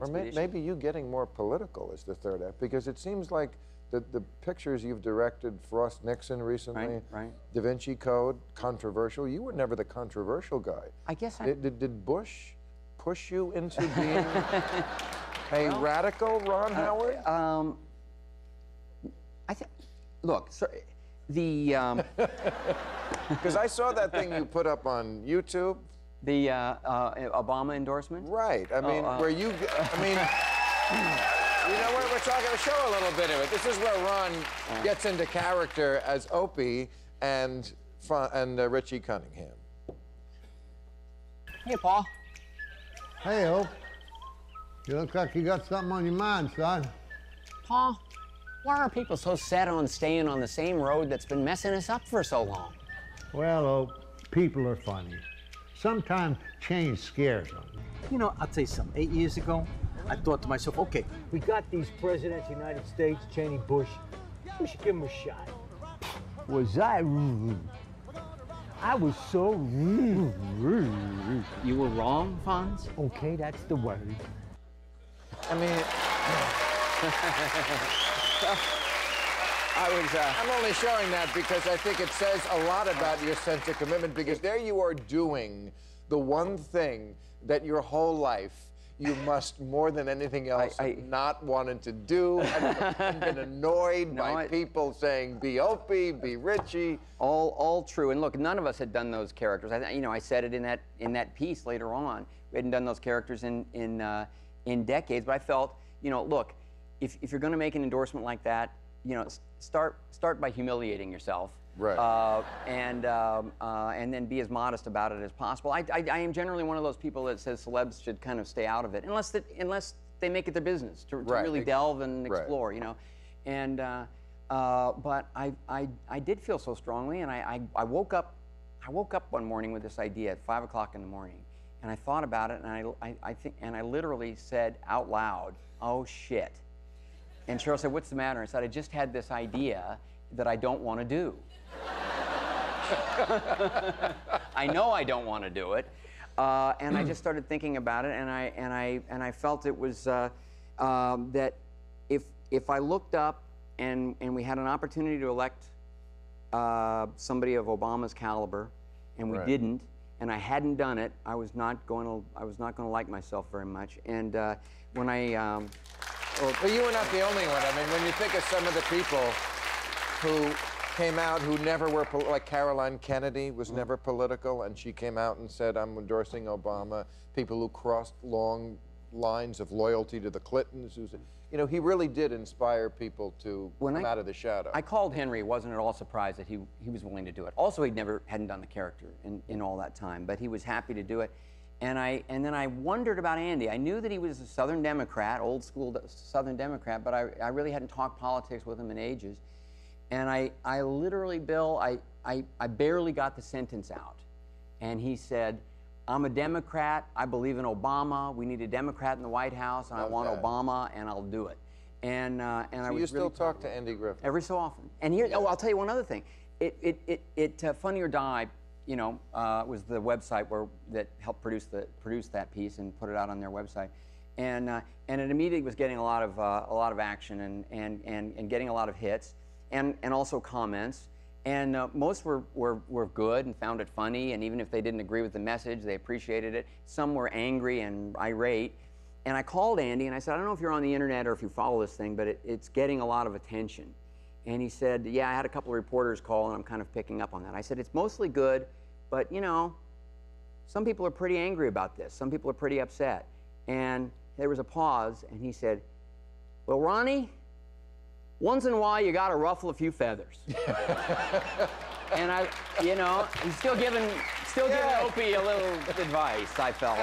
Or maybe you getting more political is the third act, because it seems like the pictures you've directed, Frost Nixon recently, right. Da Vinci Code, controversial. You were never the controversial guy. I guess Did Bush push you into being a radical Ron Howard? Look, sir, the... Because I saw that thing you put up on YouTube. The Obama endorsement? Right. I mean, where you... I mean... You know what? We're talking to show a little bit of it. This is where Ron gets into character as Opie and Richie Cunningham. Hey, Paul. Hey, Ope. You look like you got something on your mind, son. Paul, why are people so set on staying on the same road that's been messing us up for so long? Well, Ope, people are funny. Sometimes change scares them. You know, I'll tell you something. 8 years ago, I thought to myself, okay, we got these presidents of the United States, Cheney, Bush. We should give them a shot. Was I rude? I was so rude. You were wrong, Fonz? Okay, that's the word. I mean... I'm only showing that because I think it says a lot about your sense of commitment, because there you are doing the one thing that your whole life you must, more than anything else, not wanted to do, and been annoyed by people saying, be Opie, be Richie. All true. And look, none of us had done those characters. I said it in that piece later on. We hadn't done those characters in decades, but I felt, look, if you're going to make an endorsement like that, start by humiliating yourself. Right. And then be as modest about it as possible. I am generally one of those people that says celebs should kind of stay out of it, unless they make it their business to really delve and explore, And but I did feel so strongly, and I woke up one morning with this idea at 5 o'clock in the morning, and I thought about it, and I literally said out loud, "Oh shit." And Cheryl said, "What's the matter?" I said, "I just had this idea that I don't want to do." I know I don't want to do it, and I just started thinking about it, and I felt it was that if I looked up and we had an opportunity to elect somebody of Obama's caliber, and we didn't, and I hadn't done it, I was not going to like myself very much. And when I but you were not the only one. I mean, when you think of some of the people who came out who never were, like Caroline Kennedy was never political, and she came out and said, I'm endorsing Obama. People who crossed long lines of loyalty to the Clintons. He really did inspire people to come out of the shadow. I called Henry, wasn't at all surprised that he was willing to do it. Also, he hadn't done the character in all that time, but he was happy to do it. And then I wondered about Andy. I knew that he was a Southern Democrat, old school Southern Democrat, but I really hadn't talked politics with him in ages. And I literally, Bill, I barely got the sentence out. And he said, I'm a Democrat, I believe in Obama, we need a Democrat in the White House, and I want Obama, and I'll do it. And I was you still talk to Andy Griffith? Every so often. And here, I'll tell you one other thing. Funny or Die, was the website that helped produce that piece and put it out on their website, and it immediately was getting a lot of action and getting a lot of hits, and also comments, and most were good and found it funny, and even if they didn't agree with the message, they appreciated it. Some were angry and irate, and I called Andy and I said, I don't know if you're on the internet or if you follow this thing, but it's getting a lot of attention. And he said, yeah, I had a couple of reporters call and I'm kind of picking up on that. I said, it's mostly good, but some people are pretty angry about this. Some people are pretty upset. And there was a pause, and he said, well, Ronnie, once in a while you gotta ruffle a few feathers. And he's still giving Opie a little advice, I felt.